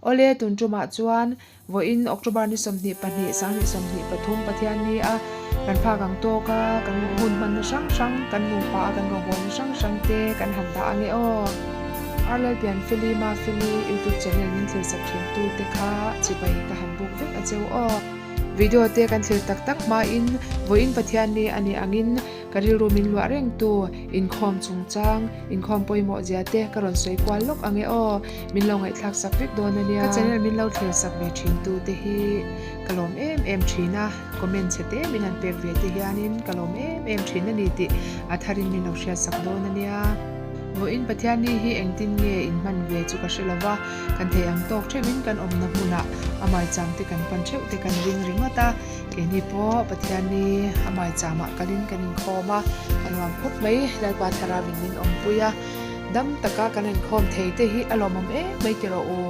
ole tun tuma chuan vo in October ni somni pani sang ni somni pathum pathian ni a kan pha gang to ka kan hun man sang sang kan nu pa kan go bon sang sang te kan han da ange o arlal pian filima fili YouTube channel nin thil sak thin tu te kha chibai ka han buk vek a cheu o video te kan thil tak tak ma in vo in pathian ni ani angin karil rumin lua reng tu in khom chungchang in khom poimo jiate karon soi kwal lok ange o min lo ngai thak sak vek don ania ka channel min lo thil sak ve thin tu te hi kalom em thina comment chete min an pek ve te hianin kalom em thina ni ti atharin min lo share sak don ania vo in pathian ni hi engtin nge in man ve chu ka shelawa kan thei ang tok thewin kan omna huna amai cham te kan pan theu te kan ringota ke ni po pathian ni amai chama kalin kanin khoma anwam phut mai lai pa thara win ompuya dam taka kanin khom thei te hi alomam mai ke ro o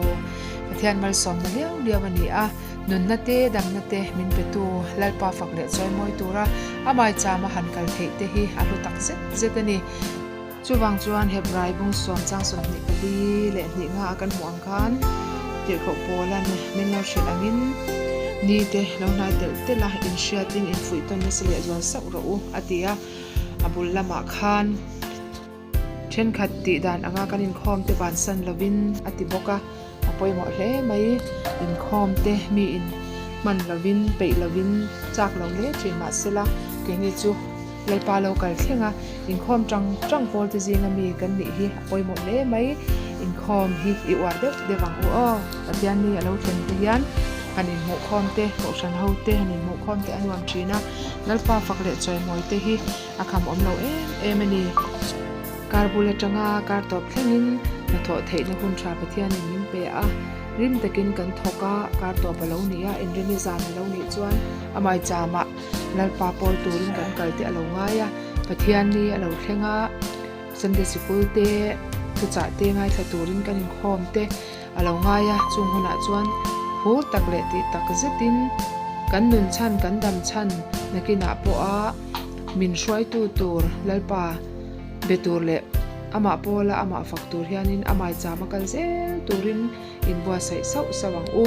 pathian mal som na liawani a nun na te dam na te min petu lai pa fak le choi moi tura amai chama han kal thei te hi alu tak zetani chuwang chuan hebrai bung som chang som ni kali le ni nga kan muang khan te kho polan min lo shilangin ni te lo nai te la in shating in fui ton mesle zon sa ro u atia abul lama khan then khat ti dan anga kanin khom te ban san lovin ati boka apoi mo hle mai in khom te mi in man lovin pe lovin chak lo le chi ma sela ke ni chu lalpa local thenga in khom tang pol te zinga mi kan ni hi apoi mo le mai in khom hi I war de wang o patian ni alo thlen te hian kanin mo khom te mo san ho te hanin mo khom te anwam thina lalpa fakle choi moi te hi akham om lo em ani karbule tanga kar top thlengin na tho thei na hun tha pathian in pe a rim takin kan thoka kar to palo nia in rini zan lo ni chuan amai chama lalpa pol turin kan kalte alo ngaya pathian ni alo thlenga Sunday school te tu cha te ngai tha turin kan in khom te alo ngaya chung huna chuan hu takle ti tak zetin kan nun chan kan dam chan nakina po a min shwai tu tur lalpa betur le ama pola ama faktur hianin amai chama kal zel turin in bua sai sau sawang u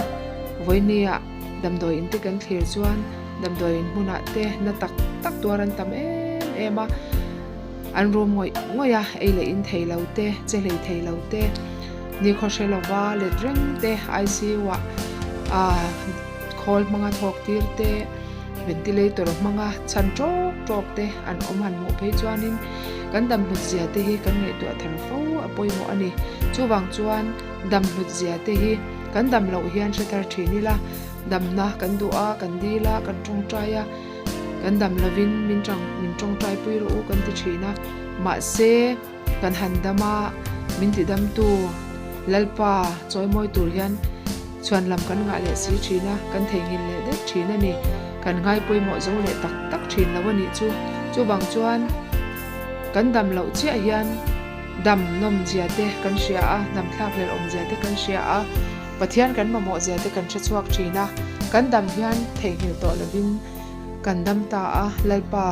voinia damdoi in te kan thlir chuan damdoi in huna te na tak tuaran tam ema an room ngoya eile in theilo te chele theilo te ni khoshelawa le dreng te IC wa a khol manga thok tir te ventilator manga chan trok te an omhan mo phei chuanin kan dam hlut zia te hi kan nge tu athar fo apoi mo ani chuwang chuan dam hlut zia te hi kan dam lo hian shetar thini la dam na kan du a kan di la kan tong traya kan dam lovin min tong trai pui ro kan ti thina ma se kan handama min ti dam tu lalpa choi moi tur hian chuan lam kan nga le si thina kan thengin le de thina ni kan ngai pui mo zo le tak thin lawani chu bang chuan kan dam lo che hian dam nom zia te kan sia a dam thak le om zia te kan sia a pathian kan ma mo zia te kan chuak thina kan dam hian thengil to lovin kan dam ta a lalpa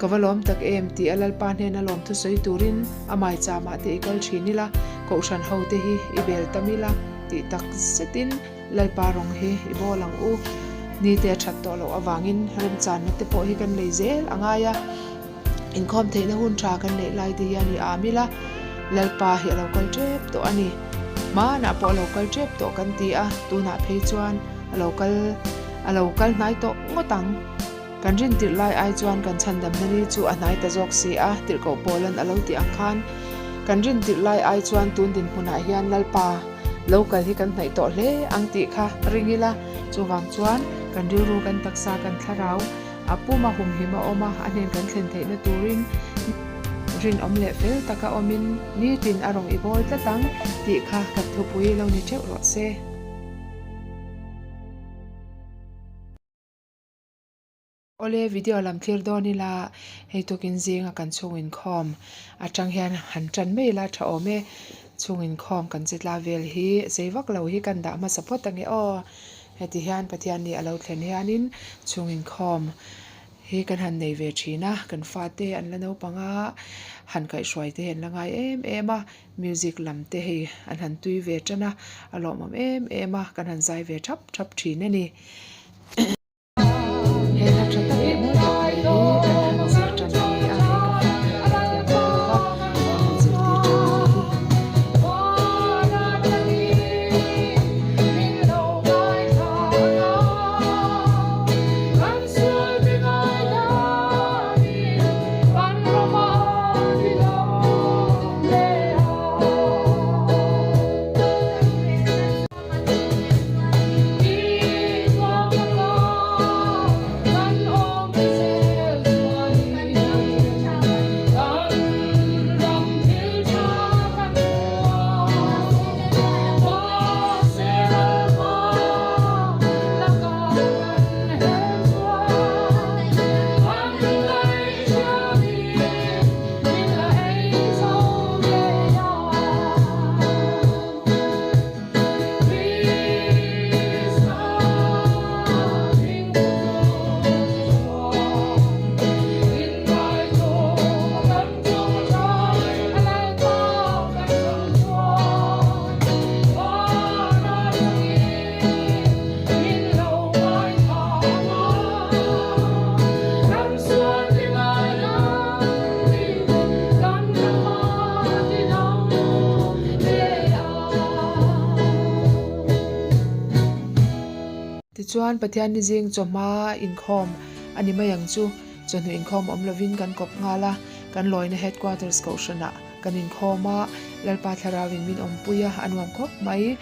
kavalom tak ti alalpa hne na lom thu soi turin amai chama te ikal thinila ko shan ho te hi ibel tamila ti tak setin lalpa rong hi ibolang u ni te that to lo awangin rem chan te po hi kan leizel angaya in khom the na hun tha kan nei lai te yani amila lalpa hi local trip to ani ma na po local trip to kan ti a tu na phei chuan local nai to ngotang kan rin tir lai ai chuan kan chan dam nani chu anai ta jok si a tir ko polan alo ti angkhan kan rin tir lai ai chuan tun din huna hian lalpa local hi kan nai to hle ang ti kha ringila chuwang chuan kan ru kan taksa kan tharau apuma hum hima oma anen kan thlen theina turin rin omle fel taka omin ni tin arong ibol tatang ti kha kat thupui lo ni theu ro se ole video lam clear doni la hei tokin zinga kan chungin khom atang hian han tran me la tha ome chungin khom kan chitla vel hi zeivak lo hi kan da ma support ange o heti hian pathian ni alo thlen hianin chungin khom he kan han nei ve thina kan fa te an la no panga han kai shwai te hen la ngai em a music lam te he an han tui ve chana alom em a kan han zai ve thap thina ni he la chan te mo ta kai he kan han zir chan te a he kan han zir te chan chuan pathian ni jing choma inkhom ani ma yang chu chonu inkhom om lovin kan kop ngala kan loina headquarters ko shana kan inkhoma lalpa tharawin min om puya anwam khop mai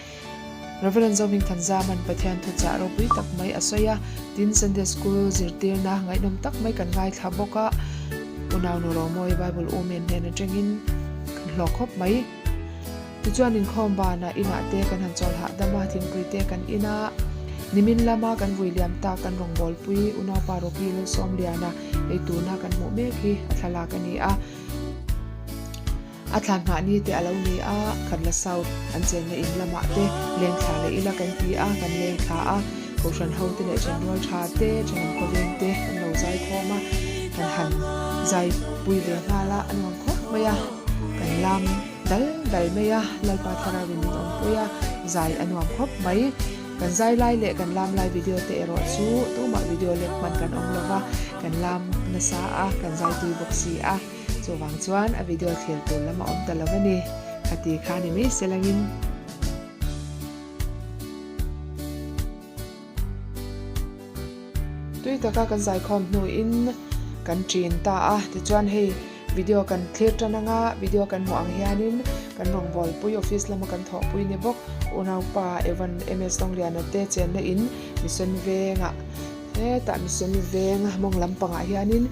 reverend zoming thanza man pathian thu cha ro pui tak mai asoya tin sunday school zirtir na ngai nom tak mai kan ngai thaboka unaw no ro moi bible omen nen atengin kan lo khop mai chuan inkhom ba na ina te kan han chol ha dama thin pui te kan ina nimin lama kan William ta kan rongbol pui una paro pil som liana eituna kan mo me khi athala kani a thlan ma ni te alo ni a kan la sau an chen na in lama te len kha le ila kan ti a kan len kha a ko shan ho te le chen roi tha te chen ko len te an lo zai thoma kan han zai pui le hala an wang kho maya kan lam dal maya lal pa thara win on puya zai an wang khop mai kan zai lai le kan lam lai video te ero chu tu ma video lek man kan ong lova kan lam na sa a kan zai tui boxi a chu wang chuan a video thel tu lama om ta lawani khati khani mi selangin tui taka kan zai khom nu in kan chin ta a ti chuan hei video kan clear tananga video kan mo ang hianin kan rongbol pui office lama kan tho pui ne bok unaw pa evan ms tong liana te chen na in mission venga ta mission venga mong lampanga hianin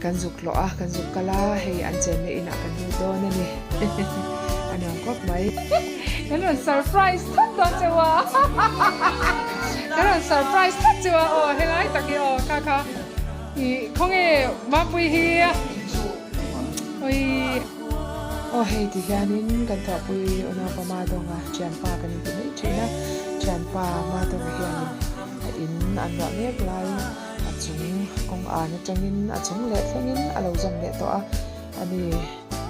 kan zuk lo a kan zuk kala hei an chen na in a kan hu do na ni anang kop mai kan surprise thot do chewa kan surprise thot chewa o hengai taki o kaka i khonge ma pui hi oi oh hei ti hianin kan tho pui ona pa ma donga chan pa kan ti nei thina chan pa ma donga hianin in an wa mek lai achung kong an changin achung le thangin alo jam le to a ani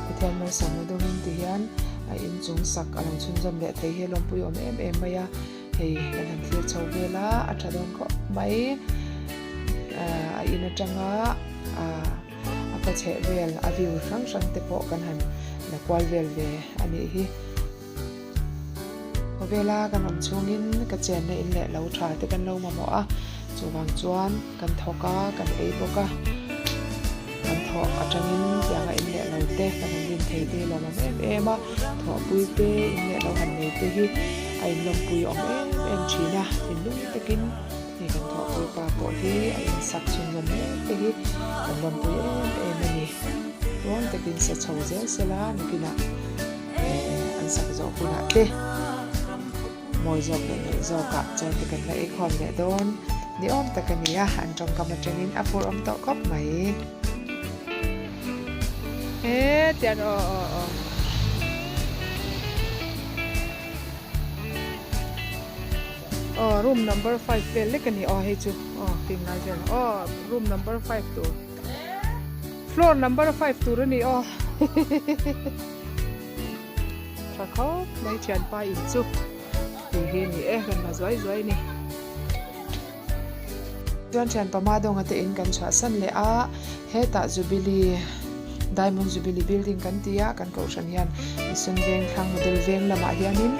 pathian ma sam do min ti hian a in chung sak alo chun jam le thei he lom pui om em maya hei kan han thlir chho vela a thadon ko mai a in atanga ka che vel a view sang te po kan han na kwal vel ve ani hi ko vela kan om chungin ka chen na in le lo tha te kan lo ma mo a chuwang chuan kan thoka kan ei boka kan tho atangin yanga in le lo te kan din thei te lo ma em a tho pui te in le lo han nei te hi ai lom pui om em china in lu te kin ni kan tho pui pa po hi ai sak chun ngam te hi kan lom pui em ni ron te kin sa chho je sela nikina an sak zo kuna te moi zo ke zo ka cho te kan la e khom le don ni om ta kan ya an trong kam training apur om to kop mai tian o room number 5 vel lek ani hei chu ting nai vel room number 5 tu floor number 5 tu ani thakho mai chan pa in chu ti hi ni kan ma zoi ni chuan chan pa ma dong ate in kan chha san le a heta jubilee Diamond Jubilee Building kan tia kan ko shan hian isun veng thang model veng lama hianin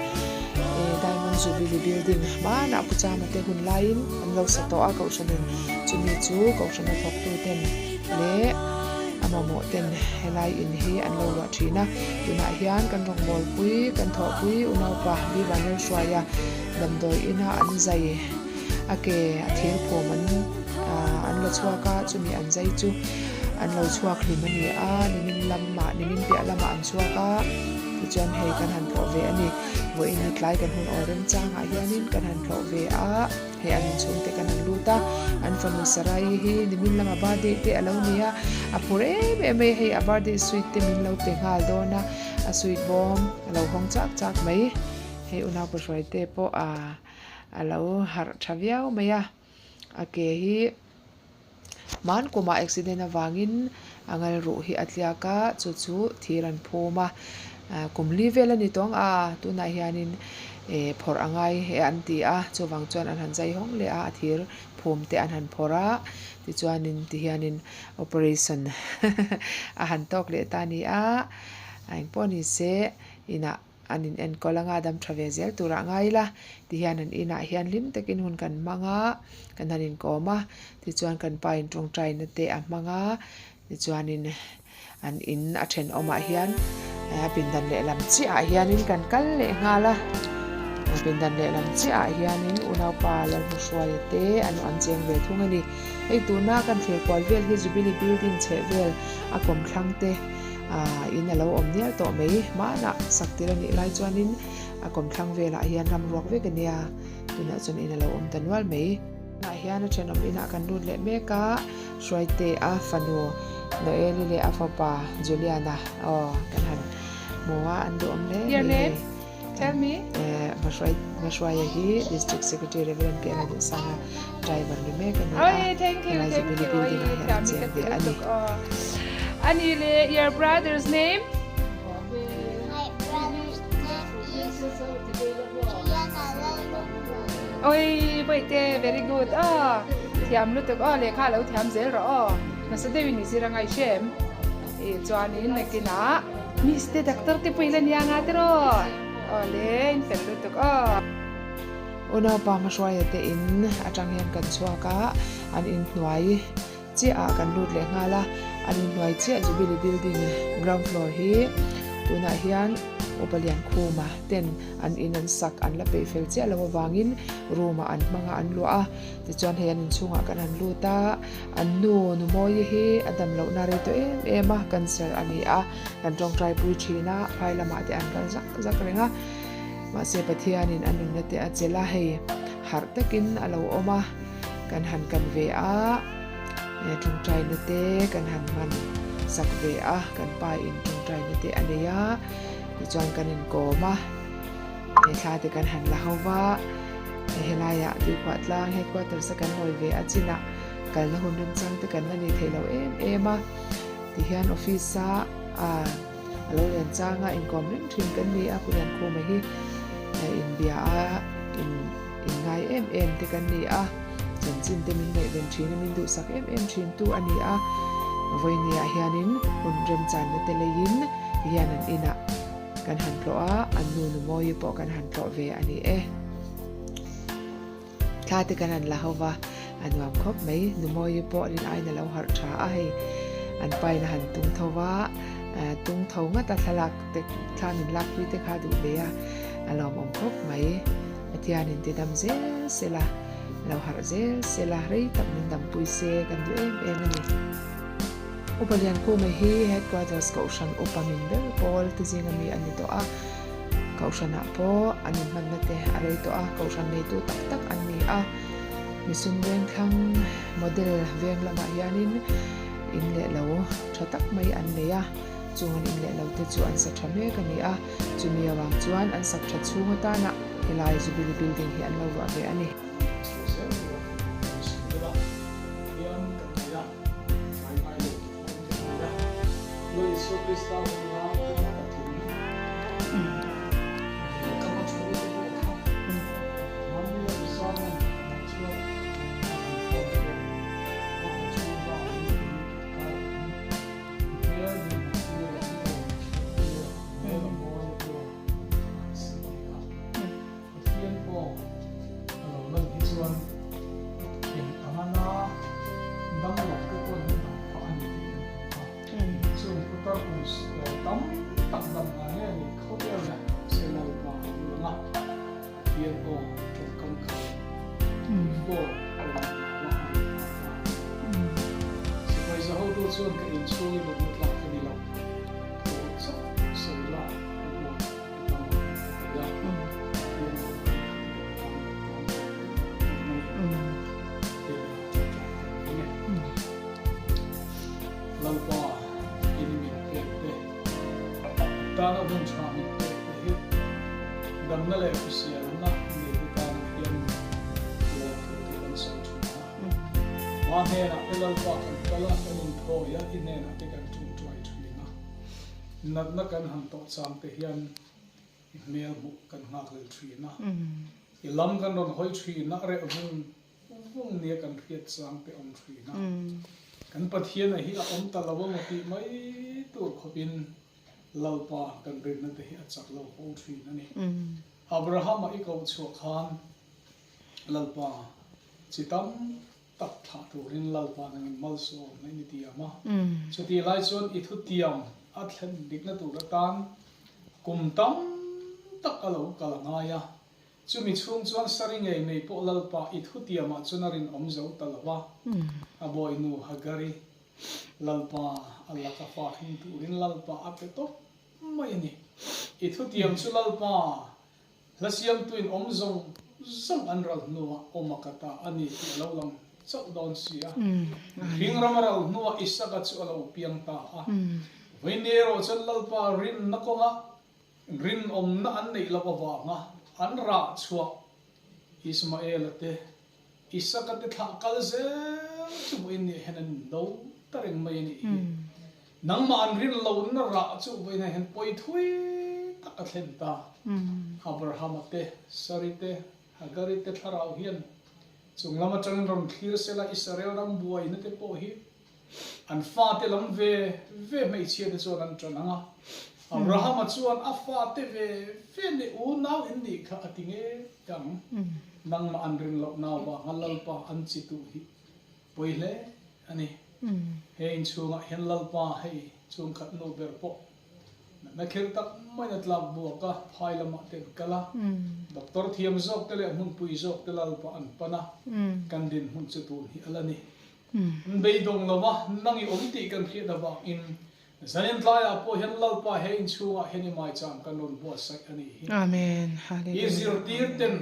Diamond Jubilee Building mana pucha mate hun lain an lo sa to a ko shanin chumi chu ko shan thok tu ten le amamo ten helai in hi an lo wa thina tuna hian kan rong bol pui kan tho pui unau pa bi banner swaya damdoi ina an zai ake athir phoman an lo chuaka chumi an zai chu an lo chuak limani nimin lamma nimin pia lama an chuaka ti chuan hei kan han tho ve ani wo in tlai kan hun oren changa hianin kan han tho ve he an chung te kan an luta an famu sarai hi nimin lama bade te alo nia apure me hei abade sweet te min lo pe ngal dona a sweet bomb alo hong chak mai hei una ko roi te po alo har thaviau maya ake hi man kuma accident awangin angal ru hi atliaka chu thiran phoma kumli vela ni tong tuna hianin phor angai he anti chuwang chuan an han jai hong le thir phum te an han phora ti chuanin ti hianin operation a han tok le ta ni ang poni se ina anin en kolanga dam travel tura ngai la ti hianan ina hian lim takin hun kan manga kan hanin koma ti chuan kan pa in tong trai na te manga ti chuanin an in a then oma hian pindan le lam chi hianin kan kal le ngala pindan le lam chi hianin unau pa la hruai te anu an cheng ve thungani ei tuna kan thir kwal vel hi Jubilee Building che vel a kom thlang te in alo om nia to mai mana saktir ni lai chuanin a kom thlang vela hian ram ruak ve kania tuna chun in alo om tanwal mai na hian a chenom ina kan ru le meka shwaite fanu no eli le afapa Juliana kan han mowa andu om le your name tell me mashwaya hi district secretary Reverend Pierre de Sanga driver ni meka thank you Anile, your brother's name? My brother's name is Oi, wait, very good. Thiam lu tuk le kha lo thiam zel ro. Na sa dewi ni sira ngai shem. Chuan in na kina. Mr. Doctor te puilan ya nga tro. Le in fel lu tuk Una pa mashwaya te in atang hian kan chuaka an in hnuai chi kan lut le ngala an in hnuai chi Jubilee Building ground floor hi tuna hian opalian khuma ten an in an sak an la pe fel che lo wangin ruma an manga an lu ti chuan hian in chunga kan an luta an nu moi hi adam lo na re to ema cancer ani kan tong trai pui china phai lama te an kan zak renga ma se pathianin anun na te achela hei har takin alo oma kan han kan ve tong trai na te kan han man sak ve kan pa in tong trai na te aneya ti chuan kan in koma thla te kan han la hawa helaya ti kwatlang headquarter sa kan hoi ve achina kal na hun rim chang te kan ani thelo ema ti hian office alo yan changa in komrin thin kan ni kulian khoma hi in bia in ngai te kan ni chin te min nei den thin min du sak thin tu ani voinia hianin hun rem chan na te lein hianan ina kan han plo an nu moi po kan han plo ve ani thla te kan an la hawa anwam khop mai nu moi po rin ai na lo har tha hei an pai na han tung thowa tung thau nga ta thalak te thlanin lak pi te kha du le alom om khop mai atianin te dam ze sela lo har ze sela rei tam min dam pui se kan du ani upalian ko mai hi headquarters ko shan upamin bel pol te zinga mi ani to kaushana po anin man na te arei to ko shan nei tu tak tak ani misun veng thang model veng lama hianin in le lo thatak mai an leya chungan in le lo te chu an sa tha me ka ni a chumi awang chuan an sak tha chunga ta na helai jubilee building hi an lo wa ve ani Tana bun chami te damna le kusia na ni tan pian lo tu kan sa chu ma he na pelal pa kan kala kan tho ya ine na te kan chu choi chui na na kan han to cham te hian mel bu kan ngak le thui na i lam kan ron hoi thui na re vung ne kan khiat cham pe om thui na kan pathian a hi a om ta lawang ti mai tur khopin lalpa kan rin na te hi achak lo ho thui na ni Abraham a ikaw chu khan lalpa chitam tak tha tu rin lalpa nang mal so na ni ti ama chuti lai chon I thu tiam a thlen dik na tu ra tan kum tam tak alo kalanga ya chumi chung chuan saringei mei po lalpa I thu tiam a chunarin om zo talawa a boy nu hagari lalpa alla ka fa hin tu rin lalpa a pe to mai ni I thu tiam chu lalpa lasiam tuin om zong zong anral nuwa omakata ani ti lo lang chau don sia ring ramaral nuwa isaka chu alo piang ta a venero chan lalpa rin nakonga rin om na an nei la wa nga an ra chua Ismael te isaka te tha kal ze chu in ni henan do tareng mai ni nang ma an rin lo na ra chu ve na hen poi thui tak a thlen ta Abraham te sarite hagarite tharau hian chung lama chang ron thlir sela Israel ram buai na te po hi an fa te lam ve mai chia de chuan an chananga Abraham chuan a fa te ve ni u nau in ni kha atinge yang nang ma an rin lo naw ba ngalal pa an chi tu hi poile ani hein chunga hen lalpa hei chung khat no ber po na khel tak mai na tlak bu ka phai lama te kala doctor thiam jok te le mun pui jok te lalpa an pana kan din hun chu tu hi alani bei dong lova nangi om ti kan khia da ba in zanin tlaya po hen lalpa hein chunga hen mai cham kanon bo sak ani amen hallelujah izir tirten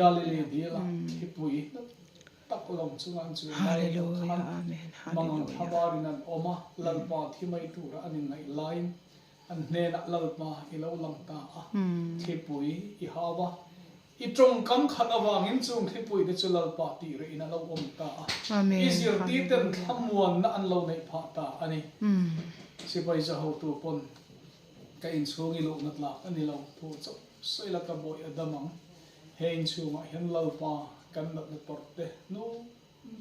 Galilee dila hi pui takulom chungan chu hallelujah amen mangon thabarinan oma lalpa thimai tura anin ngai line an ne na lalpa ilo langta a thipui I hawa I trong kam khat awangin chung thipui de chu lalpa ti re ina lo om ta a amen izir ti ten thamuan na an lo nei pha ta ani sipai za ho tu pon ka in chungi lo na tlak ani lo thu chu soila ka boy adamang hein chunga hen lalpa kan na torte no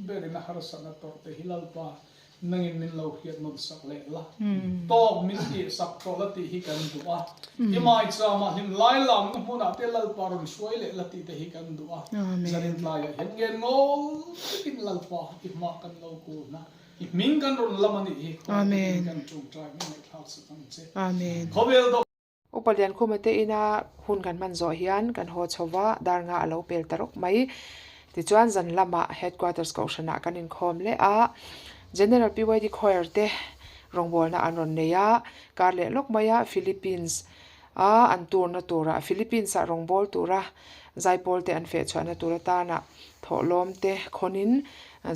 beri na harasa na torte hilalpa nangin min lo hiat non sak le la to min ti sak to la ti hi kan du a imai chama hin lai lam na huna te lalpa ron suai le la ti te hi kan du a zarin lai hen gen ngol tin lalpa I ma kan lo ku na I min kan ron lamani hi amen kan chung trai min thak sa kan che amen khobel do upalian khumate ina hun kan man zo hian kan ho chowa dar nga alo pel tarok mai ti chuan zan lama headquarters ko shana kan in khom le a general PYD choir te rongbol na anon neya karle lok maya Philippines an turna tura Philippines a rong bol tura zai pol te an fe chhuana tura ta na tholom te khonin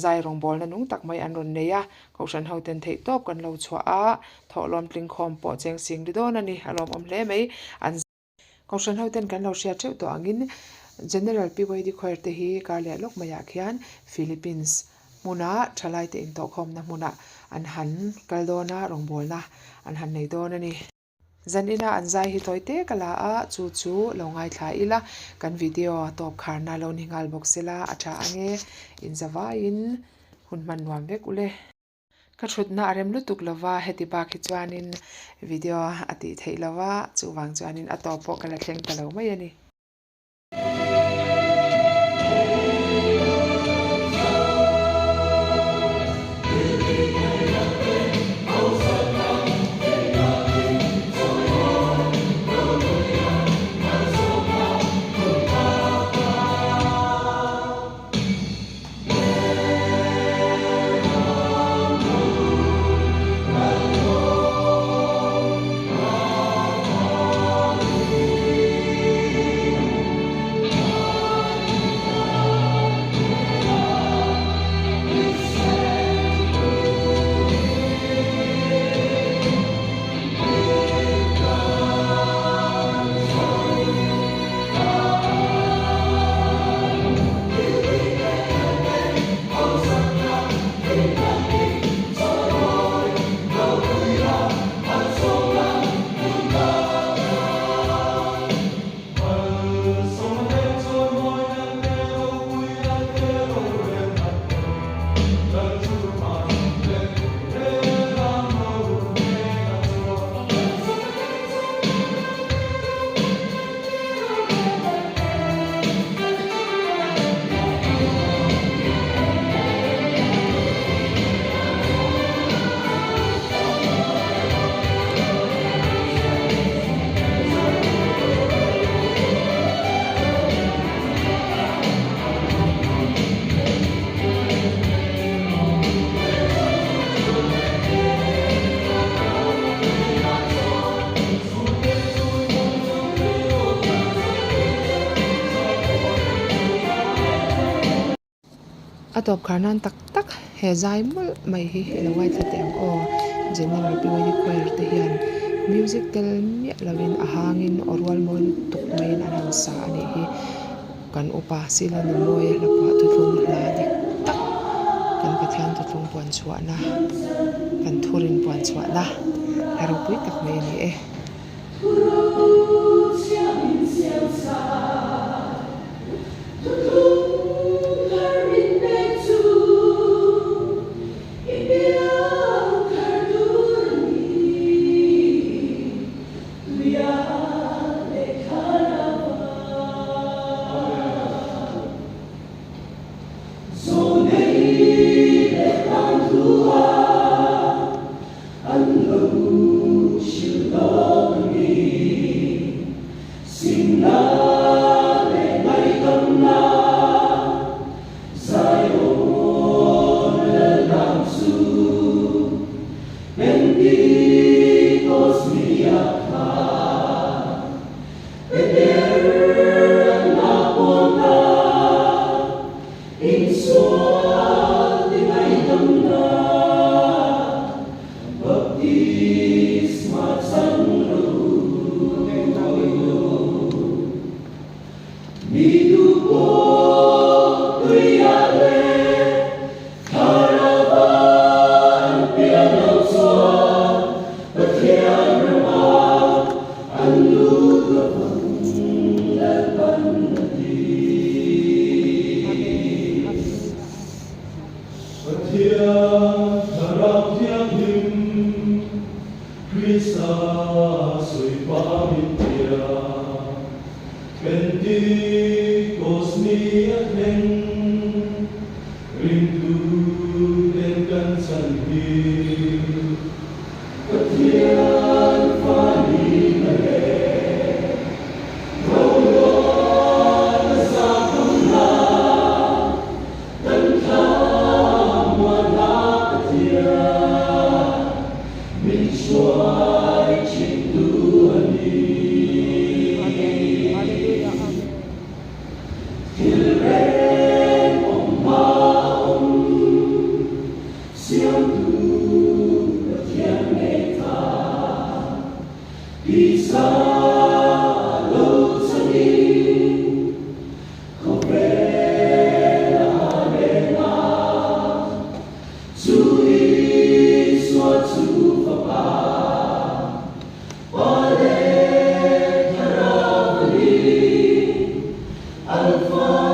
zai rong bol na nung tak mai an ron neya kaushan ho ten thei top kan lo chwa a tholom tling khom po cheng sing di don ani alom om hle mai an kaushan ho ten kan lo share theu to angin general pyd khoir te hi karlia lok maya khian Philippines muna thalai te in to khom na muna an han kaldona rong bol na an han nei don ani zanina anzai hi toite kala a chu chu lo ngai thla ila kan video top kharna lo ningal boxela acha ange in zawa in hunman nuam vek ule ka thutna arem lutuk lawa heti ba khi chuanin video ati theilawa chuwang chuanin atopo kala thleng talo mai ani atop kharnan tak tak he zai mul mai hi helawai thatem o general pyd choir te hian music tel mi lawin ahangin orwal mon tuk main an sa ani hi kan upa sila ni moi la pa tu thum la dik tak kan pathian tu thum puan chua na kan thurin puan chua na haro pui tak mai ni e Yeah. Hãy subscribe cho kênh Ghiền Mì Gõ để không bỏ lỡ những video hấp dẫn Mình xoay chinh tu anh đi Alpha